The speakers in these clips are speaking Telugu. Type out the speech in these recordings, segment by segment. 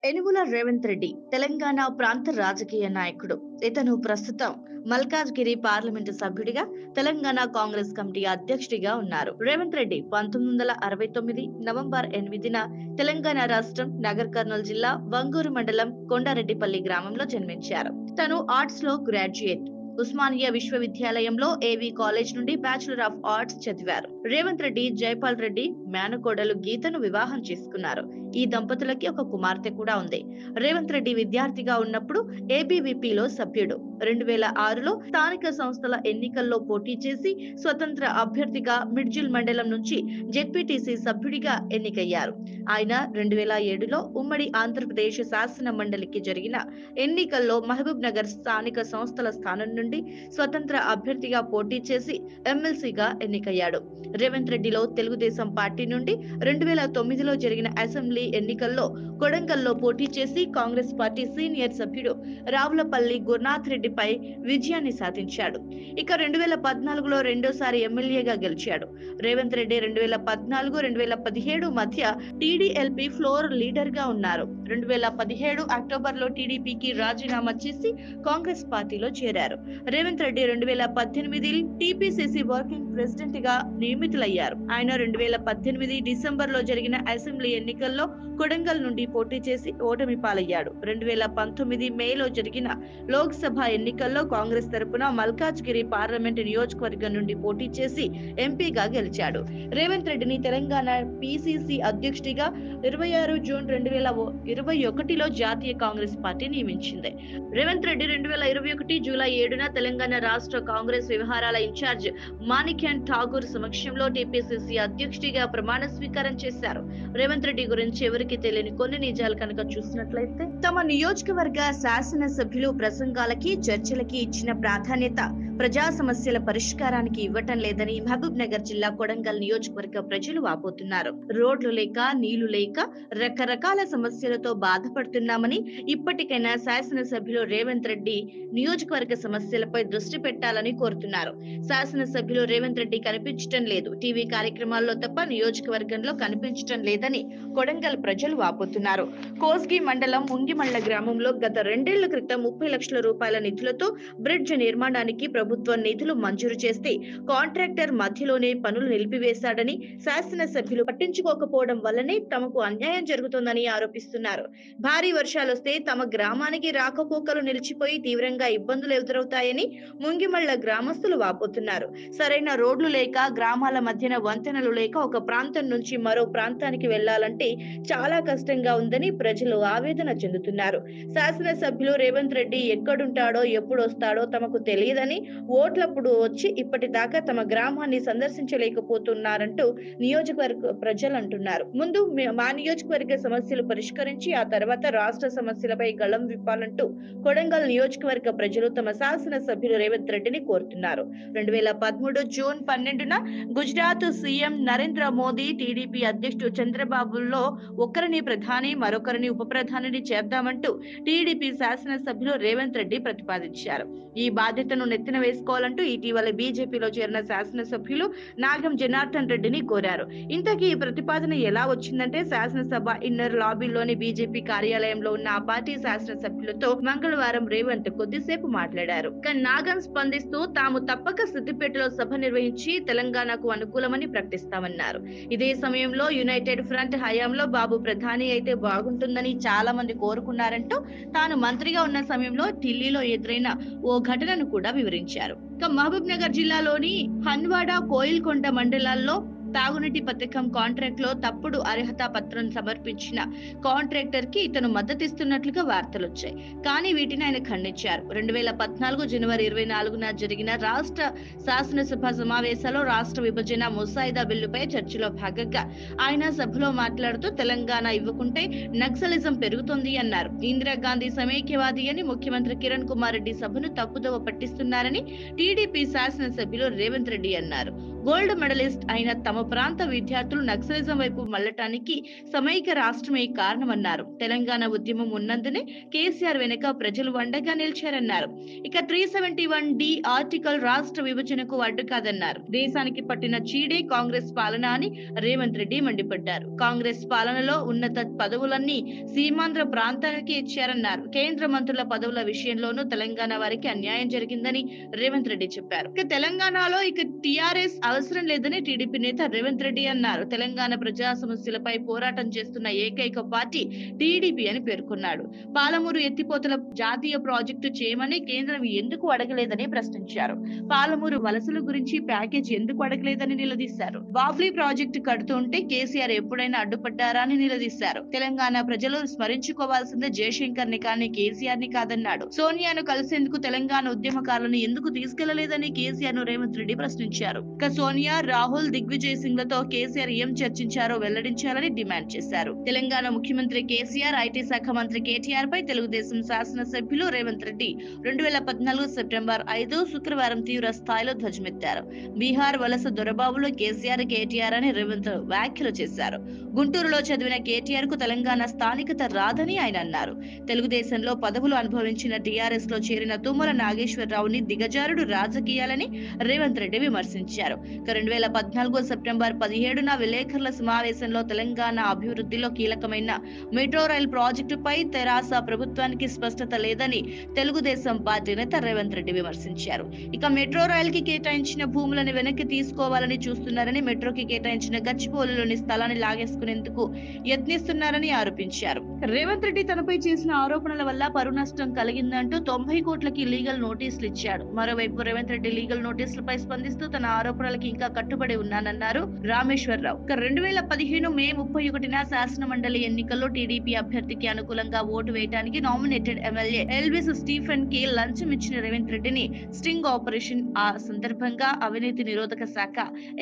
యనుమల రేవంత్ రెడ్డి తెలంగాణ ప్రాంత రాజకీయ నాయకుడు. ఇతను ప్రస్తుతం మల్కాజ్గిరి పార్లమెంటు సభ్యుడిగా, తెలంగాణ కాంగ్రెస్ కమిటీ అధ్యక్షుడిగా ఉన్నారు. రేవంత్ రెడ్డి 1969 నవంబర్ 8న తెలంగాణ రాష్ట్రం నగర్ కర్నూల్ జిల్లా వంగూరు మండలం కొండారెడ్డిపల్లి గ్రామంలో జన్మించారు. తను ఆర్ట్స్ లో గ్రాడ్యుయేట్. ఉస్మానియా విశ్వవిద్యాలయంలో ఏవీ కాలేజ్ నుండి బ్యాచిలర్ ఆఫ్ ఆర్ట్స్ చదివారు. రేవంత్ రెడ్డి జైపాల్ రెడ్డి మేనకోడలు గీతను వివాహం చేసుకున్నారు. ఈ దంపతులకి ఒక కుమార్తె కూడా ఉంది. రేవంత్ రెడ్డి విద్యార్థిగా ఉన్నప్పుడు ఏబీవీపీలో సభ్యుడు. 2006లో స్థానిక సంస్థల ఎన్నికల్లో పోటీ చేసి స్వతంత్ర అభ్యర్థిగా మిడ్జిల్ మండలం నుంచి జెడ్పీటీసీ సభ్యుడిగా ఎన్నికయ్యారు. ఆయన 2007లో ఉమ్మడి ఆంధ్రప్రదేశ్ శాసన మండలికి జరిగిన ఎన్నికల్లో మహబూబ్ నగర్ స్థానిక సంస్థల స్థానం నుండి స్వతంత్ర అభ్యర్థిగా పోటీ చేసి ఎమ్మెల్సీగా ఎన్నికయ్యాడు. రేవంత్ రెడ్డిలో తెలుగుదేశం పార్టీ నుండి 2009లో జరిగిన అసెంబ్లీ ఎన్నికల్లో కొడంగల్లో పోటీ చేసి కాంగ్రెస్ పార్టీ సీనియర్ సభ్యుడు రావులపల్లి గురునాథ్ రెడ్డిపై విజయాన్ని సాధించాడు. ఇక 2014లో రెండోసారి ఎమ్మెల్యేగా గెలిచాడు. రేవంత్ రెడ్డి 2014-2017 మధ్య టీడీఎల్పీ ఫ్లోర్ లీడర్ గా ఉన్నారు. 2017 అక్టోబర్లో టీడీపీకి రాజీనామా చేసి కాంగ్రెస్ పార్టీలో చేరారు. Revanth Reddy 2018 TPCC working president గా నియమితులయ్యారు. ఆయన 2018 డిసెంబర్లో జరిగిన అసెంబ్లీ ఎన్నికల్లో కొడంగల్ నుండి పోటీ చేసి ఓటమి పాలయ్యాడు. 2019 మేలో జరిగిన లోక్సభ ఎన్నికల్లో కాంగ్రెస్ తరపున మల్కాజ్గిరి పార్లమెంట్ నియోజకవర్గం నుండి పోటీ చేసి ఎంపీగా గెలిచాడు. రేవంత్ రెడ్డిని తెలంగాణ పీసీసీ అధ్యక్షుడిగా 26 జూన్ 2021లో జాతీయ కాంగ్రెస్ పార్టీ నియమించింది. రేవంత్ రెడ్డి 2021 జూలై 7న తెలంగాణ రాష్ట్ర కాంగ్రెస్ వ్యవహారాల ఇన్ఛార్జ్ మాణిక్యాన్ ఠాగూర్ సమక్షంలో టీపీసీసీ అధ్యక్షుడిగా ప్రమాణ స్వీకారం చేశారు. రేవంత్ రెడ్డి గురించి ఎవరికి తెలియని కొన్ని నిజాలు కనుక చూసినట్లయితే, తమ నియోజకవర్గ శాసన సభ్యులు ప్రసంగాలకి, చర్చలకి ఇచ్చిన ప్రాధాన్యత ప్రజా సమస్యల పరిష్కారానికి ఇవ్వటం లేదని మహబూబ్ నగర్ జిల్లా కొడంగల్ నియోజకవర్గ ప్రజలు వాపోతున్నారు. రోడ్లు లేక, నీళ్లు లేక రకరకాల సమస్యలతో బాధపడుతున్నామని, ఇప్పటికైనా శాసనసభ్యులు రేవంత్ రెడ్డి నియోజకవర్గ సమస్యలపై దృష్టి పెట్టాలని కోరుతున్నారు. శాసనసభ్యులు రేవంత్ రెడ్డి కనిపించటం లేదు, టీవీ కార్యక్రమాల్లో తప్ప నియోజకవర్గంలో కనిపించటం లేదని కొడంగల్ ప్రజలు వాపోతున్నారు. కోస్గి మండలం ముంగిమళ్ల గ్రామంలో గత 2 ఏళ్ల క్రితం 30 లక్షల రూపాయల నిధులతో బ్రిడ్జ్ నిర్మాణానికి ప్రభుత్వం నిధులు మంజూరు చేస్తే కాంట్రాక్టర్ మధ్యలోనే పనులు నిలిపివేశాడని, శాసనసభ్యులు పట్టించుకోకపోవడం వల్లనే తమకు అన్యాయం జరుగుతోందని ఆరోపిస్తున్నారు. భారీ వర్షాలొస్తే తమ గ్రామానికి రాకపోకలు నిలిచిపోయి తీవ్రంగా ఇబ్బందులు ఎదురవుతాయని ముంగిమళ్ల గ్రామస్తులు వాపోతున్నారు. సరైన రోడ్లు లేక, గ్రామాల మధ్యన వంతెనలు లేక ఒక ప్రాంతం నుంచి మరో ప్రాంతానికి వెళ్లాలంటే చాలా కష్టంగా ఉందని ప్రజలు ఆవేదన చెందుతున్నారు. శాసనసభ్యులు రేవంత్ రెడ్డి ఎక్కడుంటాడో, ఎప్పుడొస్తాడో తమకు తెలియదని, ఓట్లప్పుడు వచ్చి ఇప్పటిదాకా తమ గ్రామాన్ని సందర్శించలేకపోతున్నారంటూ నియోజకవర్గ ప్రజలు అంటున్నారు. ముందు మా నియోజకవర్గ సమస్యలు పరిష్కరించి ఆ తర్వాత రాష్ట్ర సమస్యలపై గళం విప్పాలంటూ కొడంగల్ నియోజకవర్గ ప్రజలు తమ శాసనసభ్యులు రేవంత్ రెడ్డిని కోరుతున్నారు. 2013 జూన్ 12న గుజరాత్ సీఎం నరేంద్ర మోదీ టీడీపీ అధ్యక్షుడు చంద్రబాబులో ఒకరిని ప్రధాని, మరొకరిని ఉప ప్రధానిని చేద్దామంటూ టీడీపీ శాసనసభ్యులు రేవంత్ రెడ్డి ప్రతిపాదించారు. ఈ బాధ్యతను నెత్తిన వేసుకోవాలంటూ ఇటీవల బీజేపీలో చేరిన శాసనసభ్యులు నాగం జనార్దన్ రెడ్డిని కోరారు. ఇంతకీ ఈ ప్రతిపాదన ఎలా వచ్చిందంటే, శాసనసభ ఇన్నర్ లాబీలోని బీజేపీ కార్యాలయంలో ఉన్న ఆ పార్టీ శాసనసభ్యులతో మంగళవారం రేవంత్ కొద్దిసేపు మాట్లాడారు. కానీ నాగం స్పందిస్తూ తాము తప్పక సిద్దిపేటలో సభ నిర్వహించి తెలంగాణకు అనుకూలమని ప్రకటిస్తామన్నారు. ఇదే సమయంలో యునైటెడ్ ఫ్రంట్ హయాంలో బాబు ప్రధాని అయితే బాగుంటుందని చాలా మంది కోరుకున్నారంటూ తాను మంత్రిగా ఉన్న సమయంలో ఢిల్లీలో ఎదురైన ఓ ఘటనను కూడా వివరించారు. మహబూబ్ నగర్ జిల్లాలోని హన్వాడ, కోయిల్కొండ మండలాల్లో తాగునీటి పథకం కాంట్రాక్ట్ లో తప్పుడు అర్హత పత్రం సమర్పించిన కాంట్రాక్టర్ కి ఇతను మద్దతిస్తున్నట్లుగా వార్తలొచ్చాయి. కానీ వీటిని ఆయన ఖండించారు. 2014 జనవరి 24న జరిగిన రాష్ట్ర శాసనసభ సమావేశాల్లో రాష్ట్ర విభజన ముసాయిదా బిల్లుపై చర్చలో భాగంగా ఆయన సభలో మాట్లాడుతూ తెలంగాణ ఇవ్వకుంటే నక్సలిజం పెరుగుతుంది అన్నారు. ఇందిరాగాంధీ సమైక్యవాది అని ముఖ్యమంత్రి కిరణ్ కుమార్ రెడ్డి సభను తప్పుదోవ పట్టిస్తున్నారని టీడీపీ శాసనసభ్యులు రేవంత్ రెడ్డి అన్నారు. గోల్డ్ మెడలిస్ట్ అయిన తమ ప్రాంత విద్యార్థులు నక్సలిజం వైపు మళ్లటానికి సమైక్య రాష్ట్రమే కారణమన్నారు. తెలంగాణ ఉద్యమం ఉన్నందునే కేసీఆర్ వెనుక ప్రజలు అండగా నిలిచారన్నారు. ఇక 371D ఆర్టికల్ రాష్ట్ర విభజనకు అడ్డు కాదన్నారు. దేశానికి పట్టిన చీడే కాంగ్రెస్ పాలన అని రేవంత్ రెడ్డి మండిపడ్డారు. కాంగ్రెస్ పాలనలో ఉన్నత పదవులన్నీ సీమాంధ్ర ప్రాంతానికి ఇచ్చారన్నారు. కేంద్ర మంత్రుల పదవుల విషయంలోనూ తెలంగాణ వారికి అన్యాయం జరిగిందని రేవంత్ రెడ్డి చెప్పారు. ఇక తెలంగాణలో టీఆర్ఎస్ అవసరం లేదని టీడీపీ నేత రేవంత్ రెడ్డి అన్నారు. తెలంగాణ ప్రజా సమస్యలపై పోరాటం చేస్తున్న ఏకైక పార్టీ టీడీపీ అని పేర్కొన్నాడు. పాలమూరు ఎత్తిపోతల జాతీయ ప్రాజెక్టు చేయమని కేంద్రం ఎందుకు అడగలేదని ప్రశ్నించారు. పాలమూరు వలసల గురించి ప్యాకేజ్ ఎందుకు అడగలేదని నిలదీశారు. బాఫ్లీ ప్రాజెక్టు కడుతుంటే కేసీఆర్ ఎప్పుడైనా అడ్డుపడ్డారా అని నిలదీశారు. తెలంగాణ ప్రజలు స్మరించుకోవాల్సిందే జయశంకర్ ని కానీ కేసీఆర్ ని కాదన్నాడు. సోనియాను కలిసేందుకు తెలంగాణ ఉద్యమకారులను ఎందుకు తీసుకెళ్లలేదని కేసీఆర్ ను రేవంత్ రెడ్డి ప్రశ్నించారు. ఇక సోనియా, రాహుల్, దిగ్విజయ్ సింగ్ లతో కేసీఆర్ ఏం చర్చించారో వెల్లడించాలని డిమాండ్ చేశారు. తెలంగాణ ముఖ్యమంత్రి కేసీఆర్, ఐటీ శాఖ మంత్రి కేటీఆర్ పై తెలుగుదేశం శాసనసభ్యులు రేవంత్ రెడ్డి 2014 సెప్టెంబర్ 5 శుక్రవారం తీవ్ర స్థాయిలో ధ్వజమెత్తారు. బీహార్ వలస దొరబాబులు కేసీఆర్, కేటీఆర్ అని రేవంత్ వ్యాఖ్యలు చేశారు. గుంటూరులో చదివిన కేటీఆర్ కు తెలంగాణ స్థానికత రాదని ఆయన అన్నారు. తెలుగుదేశంలో పదవులు అనుభవించిన టీఆర్ఎస్ లో చేరిన తుమ్మల నాగేశ్వరరావుని దిగజారుడు రాజకీయాలని రేవంత్ రెడ్డి విమర్శించారు. 2014 సెప్టెంబర్ 17న విలేకరుల సమావేశంలో తెలంగాణ అభివృద్ధిలో కీలకమైన మెట్రో రైల్ ప్రాజెక్టుపై తెరాస ప్రభుత్వానికి స్పష్టత లేదని తెలుగుదేశం పార్టీ నేత రేవంత్ రెడ్డి విమర్శించారు. ఇక మెట్రో రైల్ కి కేటాయించిన భూములను వెనక్కి తీసుకోవాలని చూస్తున్నారని, మెట్రోకి కేటాయించిన గచ్చిబౌలిలోని స్థలాన్ని లాగేసుకునేందుకు యత్నిస్తున్నారని ఆరోపించారు. రేవంత్ రెడ్డి తనపై చేసిన ఆరోపణల వల్ల పరువు నష్టం కలిగిందంటూ 90 కోట్లకి లీగల్ నోటీసులు ఇచ్చాడు. మరోవైపు రేవంత్ రెడ్డి లీగల్ నోటీసులపై స్పందిస్తూ తన ఆరోపణలకి ఇంకా కట్టుబడి ఉన్నానన్నారు రామేశ్వరరావు. 2015 మే 31న శాసన మండలి ఎన్నికల్లో టీడీపీ అభ్యర్థికి అనుకూలంగా ఓటు వేయడానికి నామినేటెడ్ ఎమ్మెల్యే ఎల్విస్ స్టీఫెన్ కి లంచం ఇచ్చిన రేవంత్ రెడ్డిని స్టింగ్ ఆపరేషన్ ఆ సందర్భంగా అవినీతి నిరోధక శాఖ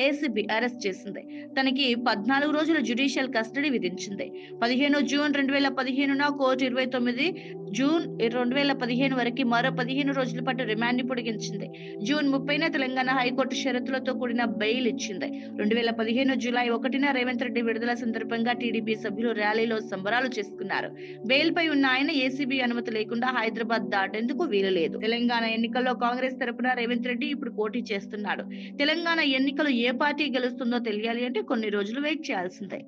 ఏసీబీ అరెస్ట్ చేసింది. తనకి 14 రోజుల జ్యుడిషియల్ కస్టడీ విధించింది. 15 జూన్ 2015న కోర్టు 29 జూన్ 2015 వరకు మరో 15 రోజుల పాటు రిమాండ్ ని పొడిగించింది. జూన్ 30న తెలంగాణ హైకోర్టు షరతులతో కూడిన బెయిల్ ఇచ్చింది. 2015 జూలై 1న రేవంత్ రెడ్డి విడుదల సందర్భంగా టీడీపీ సభ్యులు ర్యాలీలో సంబరాలు చేసుకున్నారు. బెయిల్ పై ఉన్న ఆయన ఏసీబీ అనుమతి లేకుండా హైదరాబాద్ దాటేందుకు వీలులేదు. తెలంగాణ ఎన్నికల్లో కాంగ్రెస్ తరపున రేవంత్ రెడ్డి ఇప్పుడు పోటీ చేస్తున్నాడు. తెలంగాణ ఎన్నికలు ఏ పార్టీ గెలుస్తుందో తెలియాలి అంటే కొన్ని రోజులు వెయిట్ చేయాల్సిందే.